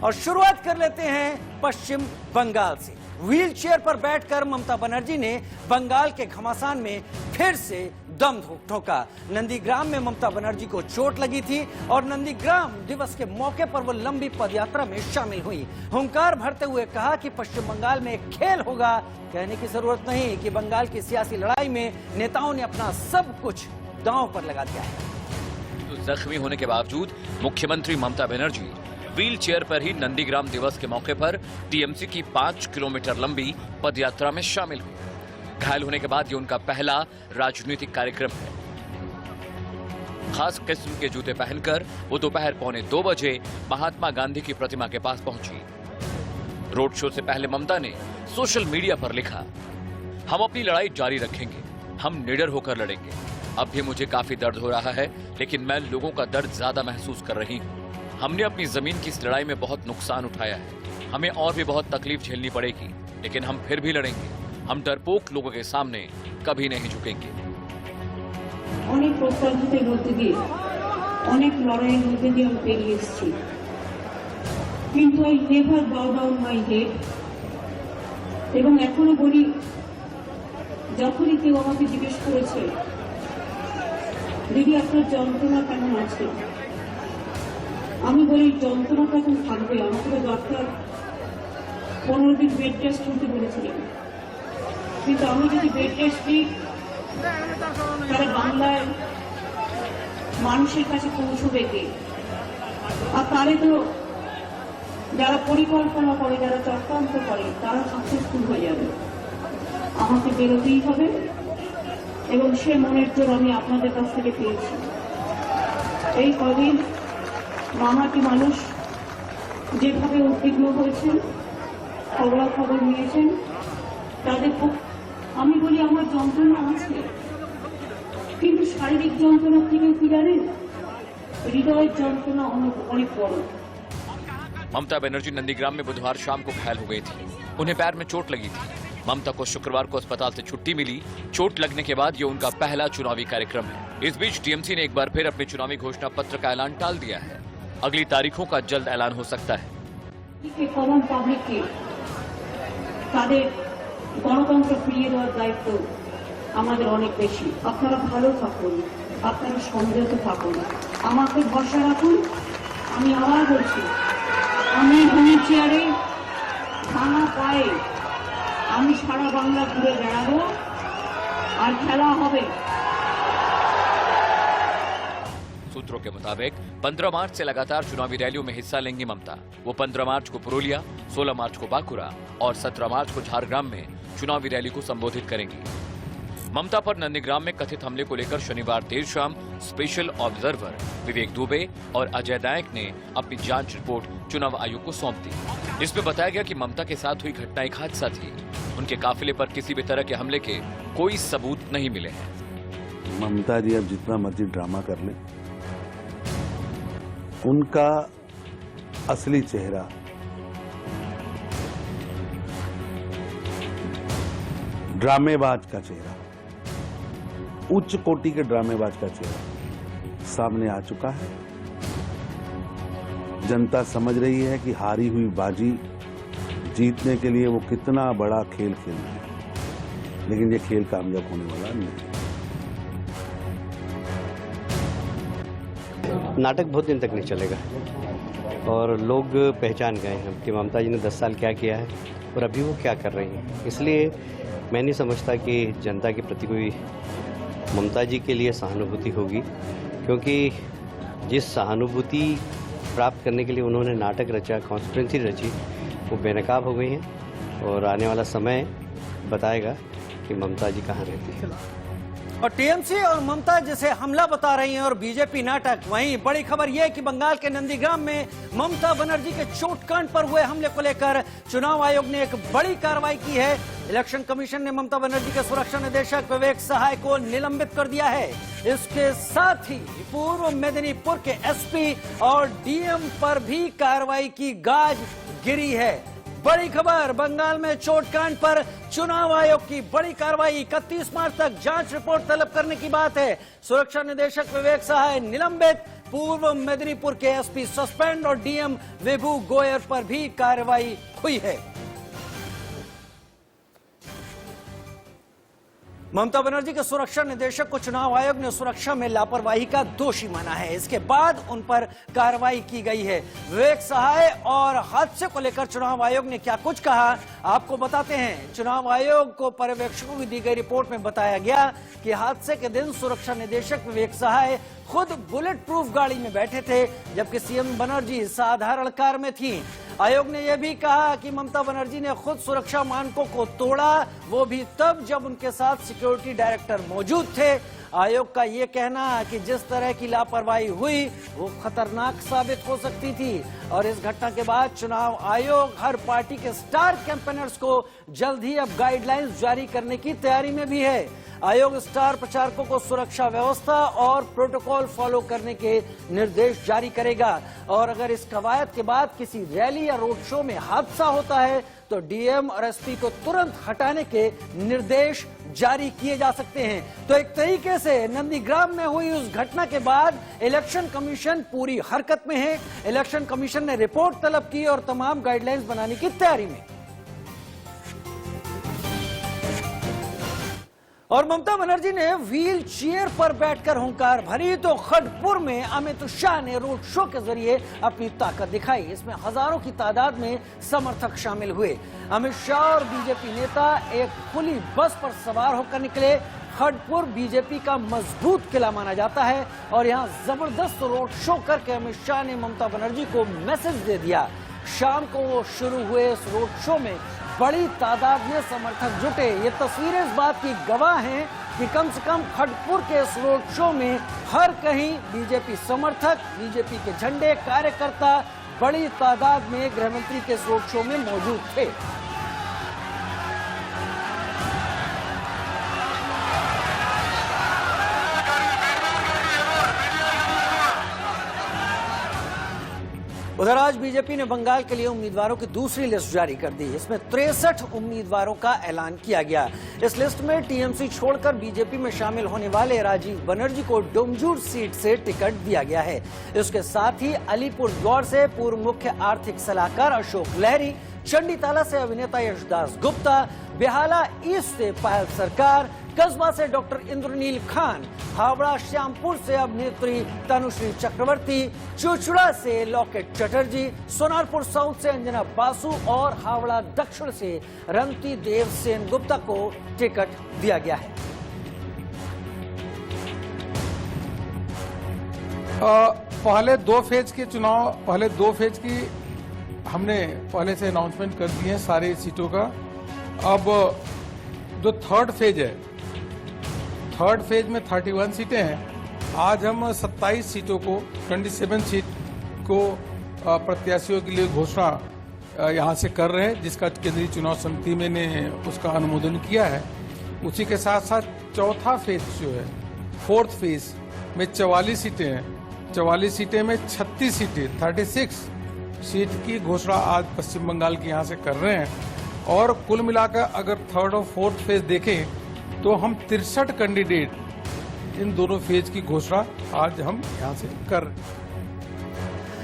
और शुरुआत कर लेते हैं पश्चिम बंगाल से। व्हील चेयर पर बैठकर ममता बनर्जी ने बंगाल के घमासान में फिर से दम ठोका। नंदीग्राम में ममता बनर्जी को चोट लगी थी और नंदीग्राम दिवस के मौके पर वो लंबी पदयात्रा में शामिल हुई। हुंकार भरते हुए कहा कि पश्चिम बंगाल में एक खेल होगा। कहने की जरूरत नहीं कि बंगाल की सियासी लड़ाई में नेताओं ने अपना सब कुछ दांव पर लगा दिया है। जख्मी होने के बावजूद मुख्यमंत्री ममता बनर्जी व्हील चेयर पर ही नंदीग्राम दिवस के मौके पर टीएमसी की 5 किलोमीटर लंबी पदयात्रा में शामिल हुई। घायल होने के बाद ये उनका पहला राजनीतिक कार्यक्रम है। खास किस्म के जूते पहनकर वो दोपहर 1:45 बजे महात्मा गांधी की प्रतिमा के पास पहुंची। रोड शो से पहले ममता ने सोशल मीडिया पर लिखा, हम अपनी लड़ाई जारी रखेंगे, हम निडर होकर लड़ेंगे। अब भी मुझे काफी दर्द हो रहा है, लेकिन मैं लोगों का दर्द ज्यादा महसूस कर रही हूँ। हमने अपनी जमीन की इस लड़ाई में बहुत नुकसान उठाया है। हमें और भी बहुत तकलीफ झेलनी पड़ेगी, लेकिन हम फिर भी लड़ेंगे। हम डरपोक लोगों के सामने कभी नहीं झुकेंगे। অনেক প্রত্যাঘাতের মধ্যে দিয়ে অনেক লড়াইয়ের মধ্যে দিয়ে আমি পেরিয়ে এসেছি, কিন্তু আই নেভার বাউ ডাউন মাই হেড। এবং এখনো বলি, যখনই কেউ আমাকে জিজ্ঞেস করেছে দিদি আপনার যন্ত্রণা কেমন আছে, আমি বলি যন্ত্রণা তখন থাকবে। আমাকে তো ডক্টর 15 দিন বেড রেস্ট করতে বলেছিলেন, কিন্তু আমি যদি বেড রেস্ট নিই তারা বাংলায় মানুষের কাছে পৌঁছবে কে? আর তাহলে তো যারা পরিকল্পনা করে, যারা চক্রান্ত করে, তারা সাকসেসফুল হয়ে যাবে। আমাকে বেরোতেই হবে এবং সে মনের জোর আমি আপনাদের কাছ থেকে পেয়েছি। এই কদিন মামাটি মানুষ যেভাবে উদ্বিগ্ন হয়েছেন, খবরাখবর নিয়েছেন, তাদের আমি বলি আমার যন্ত্রণা আছে, কিন্তু শারীরিক যন্ত্রণা থেকেও কি জানেন, হৃদয়ের যন্ত্রণা অনেক বড়। ममता बनर्जी नंदीग्राम में बुधवार शाम को घायल हो गई थी। उन्हें पैर में चोट लगी थी। ममता को शुक्रवार को अस्पताल से छुट्टी मिली। चोट लगने के बाद ये उनका पहला चुनावी कार्यक्रम है। इस बीच टीएमसी ने एक बार फिर अपने चुनावी घोषणा पत्र का ऐलान टाल दिया है। अगली तारीखों का जल्द ऐलान हो सकता है। কমন পাবলিককে তাদের গণতন্ত্র ফিরিয়ে দেওয়ার দায়িত্ব আমাদের অনেক বেশি। আপনারা ভালো থাকুন, আপনারা সংযত থাকুন, আমাকে ভরসা রাখুন। আমি আবার বলছি, আমি হুইল চেয়ারে ভাঙা পায়ে আমি সারা বাংলা ঘুরে বেড়াবো আর খেলা হবে। सूत्रों के मुताबिक 15 मार्च से लगातार चुनावी रैलियों में हिस्सा लेंगी ममता। वो 15 मार्च को पुरुलिया, 16 मार्च को बांकुरा और 17 मार्च को झारग्राम में चुनावी रैली को संबोधित करेंगी। ममता पर नंदीग्राम में कथित हमले को लेकर शनिवार देर शाम स्पेशल ऑब्जर्वर विवेक दुबे और अजय नायक ने अपनी जांच रिपोर्ट चुनाव आयोग को सौंप दी। इसमें बताया गया कि ममता के साथ हुई घटना एक हादसा थी। उनके काफिले पर किसी भी तरह के हमले के कोई सबूत नहीं मिले हैं। ममता जी अब जितना मर्जी ड्रामा कर ले, उनका असली चेहरा ड्रामेबाज का चेहरा, उच्च कोटि के ड्रामेबाज का चेहरा सामने आ चुका है। जनता समझ रही है कि हारी हुई बाजी जीतने के लिए वो कितना बड़ा खेल खेल रही है, लेकिन ये खेल कामयाब होने वाला नहीं। नाटक बहुत दिन तक नहीं चलेगा और लोग पहचान गए हैं कि ममता जी ने 10 साल क्या किया है और अभी वो क्या कर रही हैं। इसलिए मैं नहीं समझता कि जनता के प्रति कोई ममता जी के लिए सहानुभूति होगी, क्योंकि जिस सहानुभूति प्राप्त करने के लिए उन्होंने नाटक रचा, कॉन्स्पिरेसी रची, वो बेनकाब हो गई हैं और आने वाला समय बताएगा कि ममता जी कहाँ रहती है। और टीएमसी और ममता जिसे हमला बता रही हैं और बीजेपी नाटक। वहीं बड़ी खबर यह है कि बंगाल के नंदीग्राम में ममता बनर्जी के चोटकांड पर हुए हमले को लेकर चुनाव आयोग ने एक बड़ी कार्रवाई की है। इलेक्शन कमीशन ने ममता बनर्जी के सुरक्षा निदेशक विवेक सहाय को निलंबित कर दिया है। इसके साथ ही पूर्व मेदिनीपुर के एसपी और डीएम पर भी कार्रवाई की गाज गिरी है। बड़ी खबर, बंगाल में चोटकांड पर चुनाव आयोग की बड़ी कार्रवाई। 31 मार्च तक जांच रिपोर्ट तलब करने की बात है। सुरक्षा निदेशक विवेक सहाय निलंबित, पूर्व मेदिनीपुर के एसपी सस्पेंड और डीएम विभू गोयल पर भी कार्रवाई हुई है। ममता बनर्जी के सुरक्षा निदेशक को चुनाव आयोग ने सुरक्षा में लापरवाही का दोषी माना है। इसके बाद उन पर कार्रवाई की गई है। विवेक सहाय और हादसे को लेकर चुनाव आयोग ने क्या कुछ कहा, आपको बताते हैं। चुनाव आयोग को पर्यवेक्षकों की दी गई रिपोर्ट में बताया गया कि हादसे के दिन सुरक्षा निदेशक विवेक सहाय खुद बुलेट प्रूफ गाड़ी में बैठे थे, जबकि सीएम बनर्जी साधारण कार में थी। आयोग ने यह भी कहा कि ममता बनर्जी ने खुद सुरक्षा मानकों को तोड़ा, वो भी तब जब उनके साथ सिक्योरिटी डायरेक्टर मौजूद थे। आयोग का ये कहना कि जिस तरह की लापरवाही हुई वो खतरनाक साबित हो सकती थी और इस घटना के बाद चुनाव आयोग हर पार्टी के स्टार कैंपेनर्स को जल्द ही अब गाइडलाइंस जारी करने की तैयारी में भी है। आयोग स्टार प्रचारकों को सुरक्षा व्यवस्था और प्रोटोकॉल फॉलो करने के निर्देश जारी करेगा और अगर इस कवायद के बाद किसी रैली या रोड शो में हादसा होता है तो डीएम और एसपी को तुरंत हटाने के निर्देश जारी किए जा सकते हैं। तो एक तरीके से नंदीग्राम में हुई उस घटना के बाद इलेक्शन कमीशन पूरी हरकत में है। इलेक्शन कमीशन ने रिपोर्ट तलब की और तमाम गाइडलाइंस बनाने की तैयारी में। और ममता बनर्जी ने व्हील चेयर पर बैठकर हुंकार भरी तो खड़गपुर में अमित शाह ने रोड शो के जरिए अपनी ताकत दिखाई। इसमें हजारों की तादाद में समर्थक शामिल हुए। अमित शाह और बीजेपी नेता एक खुली बस पर सवार होकर निकले। खड़गपुर बीजेपी का मजबूत किला माना जाता है और यहाँ जबरदस्त रोड शो करके अमित शाह ने ममता बनर्जी को मैसेज दे दिया। शाम को शुरू हुए इस रोड शो में बड़ी तादाद में समर्थक जुटे। ये तस्वीरें इस बात की गवाह हैं कि कम से कम खड़गपुर के इस रोड शो में हर कहीं बीजेपी समर्थक, बीजेपी के झंडे, कार्यकर्ता बड़ी तादाद में गृहमंत्री के इस रोड शो में मौजूद थे। उधर आज बीजेपी ने बंगाल के लिए उम्मीदवारों की दूसरी लिस्ट जारी कर दी। इसमें 63 उम्मीदवारों का ऐलान किया गया। इस लिस्ट में टीएमसी छोड़कर बीजेपी में शामिल होने वाले राजीव बनर्जी को डोमजूर सीट से टिकट दिया गया है। इसके साथ ही अलीपुरद्वार से पूर्व मुख्य आर्थिक सलाहकार अशोक लहरी, चंडीताला से अभिनेता यशदास गुप्ता, बेहाला ईस्ट से पायल सरकार, कस्बा से डॉक्टर इंद्रनील खान, हावड़ा श्यामपुर से अभिनेत्री तनुश्री चक्रवर्ती, चुचुड़ा से लॉकेट चटर्जी, सोनारपुर साउथ से अंजना बासु और हावड़ा दक्षिण से रंती देव सेन गुप्ता को टिकट दिया गया है। पहले दो फेज की हमने पहले से अनाउंसमेंट कर दी है सारी सीटों का। अब जो थर्ड फेज में 31 सीटें हैं। आज हम 27 सीटों को 27 सीट को प्रत्याशियों के लिए घोषणा यहाँ से कर रहे हैं, जिसका केंद्रीय चुनाव समिति में ने उसका अनुमोदन किया है। उसी के साथ साथ चौथा फेज जो है, फोर्थ फेज में 44 सीटें हैं। 44 सीटें में 36 सीटें 36 सीट की घोषणा आज पश्चिम बंगाल के यहाँ से कर रहे हैं। और कुल मिलाकर अगर थर्ड और फोर्थ फेज देखें तो हम 63 कैंडिडेट इन दोनों फेज की घोषणा आज हम यहाँ से कर रहे हैं।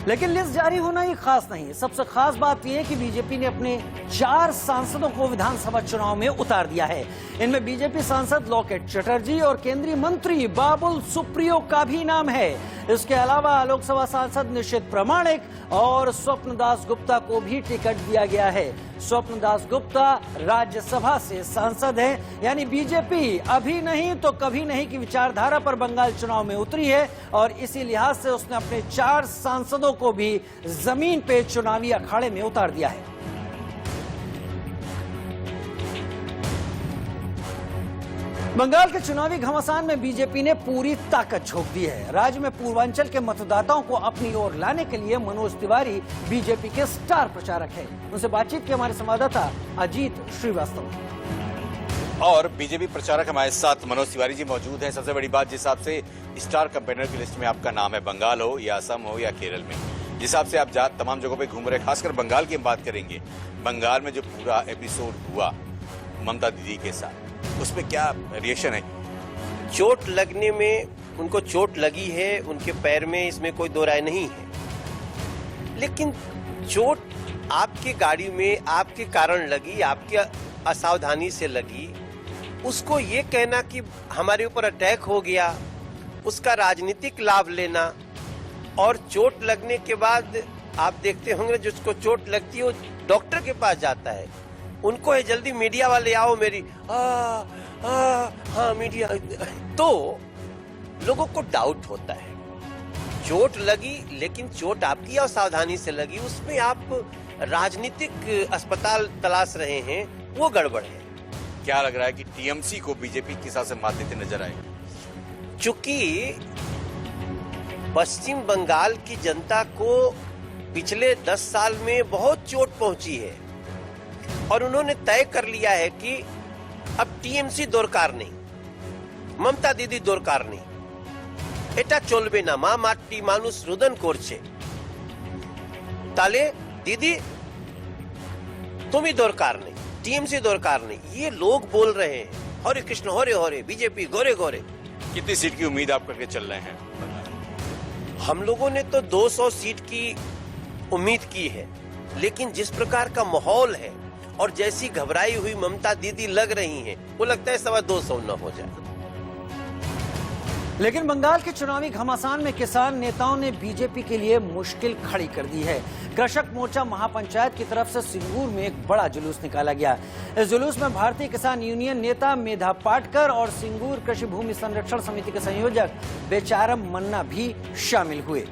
लेकिन लिस्ट जारी होना ही खास नहीं। सबसे खास बात यह है कि बीजेपी ने अपने 4 सांसदों को विधानसभा चुनाव में उतार दिया है। इनमें बीजेपी सांसद लॉकेट चटर्जी और केंद्रीय मंत्री बाबुल सुप्रियो का भी नाम है। इसके अलावा लोकसभा सांसद निशित प्रामाणिक और स्वप्न दास गुप्ता को भी टिकट दिया गया है। स्वप्न दास गुप्ता राज्यसभा से सांसद हैं, यानी बीजेपी अभी नहीं तो कभी नहीं की विचारधारा पर बंगाल चुनाव में उतरी है और इसी लिहाज से उसने अपने 4 सांसदों को भी जमीन पे चुनावी अखाड़े में उतार दिया है। बंगाल के चुनावी घमासान में बीजेपी ने पूरी ताकत झोंक दी है। राज्य में पूर्वांचल के मतदाताओं को अपनी ओर लाने के लिए मनोज तिवारी बीजेपी के स्टार प्रचारक हैं। उनसे बातचीत की हमारे संवाददाता अजीत श्रीवास्तव। और बीजेपी प्रचारक हमारे साथ मनोज तिवारी जी मौजूद हैं। सबसे बड़ी बात, जिस हिसाब से स्टार कैंपेनर की लिस्ट में आपका नाम है, बंगाल हो या असम हो या केरल में, जिस हिसाब से आप तमाम जगहों पे घूम रहे, खासकर बंगाल की हम बात करेंगे। बंगाल में जो पूरा एपिसोड हुआ ममता दीदी के साथ, उसमें क्या रिएक्शन है? चोट लगने में उनको चोट लगी है, उनके पैर में, इसमें कोई दो राय नहीं है। लेकिन चोट आपकी गाड़ी में आपके कारण लगी, आपके असावधानी से लगी, उसको ये कहना कि हमारे ऊपर अटैक हो गया, उसका राजनीतिक लाभ लेना, और चोट लगने के बाद आप देखते होंगे जिसको चोट लगती है वो डॉक्टर के पास जाता है, उनको है जल्दी मीडिया वाले आओ मेरी हाँ मीडिया, तो लोगों को डाउट होता है। चोट लगी लेकिन चोट आपकी असावधानी से लगी, उसमें आप राजनीतिक अस्पताल तलाश रहे हैं, वो गड़बड़ है। क्या लग रहा है कि टीएमसी को बीजेपी किस हिसाब से मात देते नजर आए? चूंकि पश्चिम बंगाल की जनता को पिछले 10 साल में बहुत चोट पहुंची है और उन्होंने तय कर लिया है कि अब टीएमसी दरकार नहीं, ममता दीदी दरकार नहीं, এটা চলবে না, মা মাটি মানুষ রুদন করছে, তাহলে দিদি তুমি দরকার নেই, टीएमसी दरकार नहीं, ये लोग बोल रहे हैं। हरे कृष्ण हरे हरे, बीजेपी गोरे गोरे। कितनी सीट की उम्मीद आप करके चल रहे हैं? हम लोगों ने तो 200 सीट की उम्मीद की है, लेकिन जिस प्रकार का माहौल है और जैसी घबराई हुई ममता दीदी लग रही हैं, वो लगता है 225 न हो जाए। लेकिन बंगाल के चुनावी घमासान में किसान नेताओं ने बीजेपी के लिए मुश्किल खड़ी कर दी है। कृषक मोर्चा महापंचायत की तरफ से सिंगूर में एक बड़ा जुलूस निकाला गया। इस जुलूस में भारतीय किसान यूनियन नेता मेधा पाटकर और सिंगूर कृषि भूमि संरक्षण समिति के संयोजक बेचारम मन्ना भी शामिल हुए।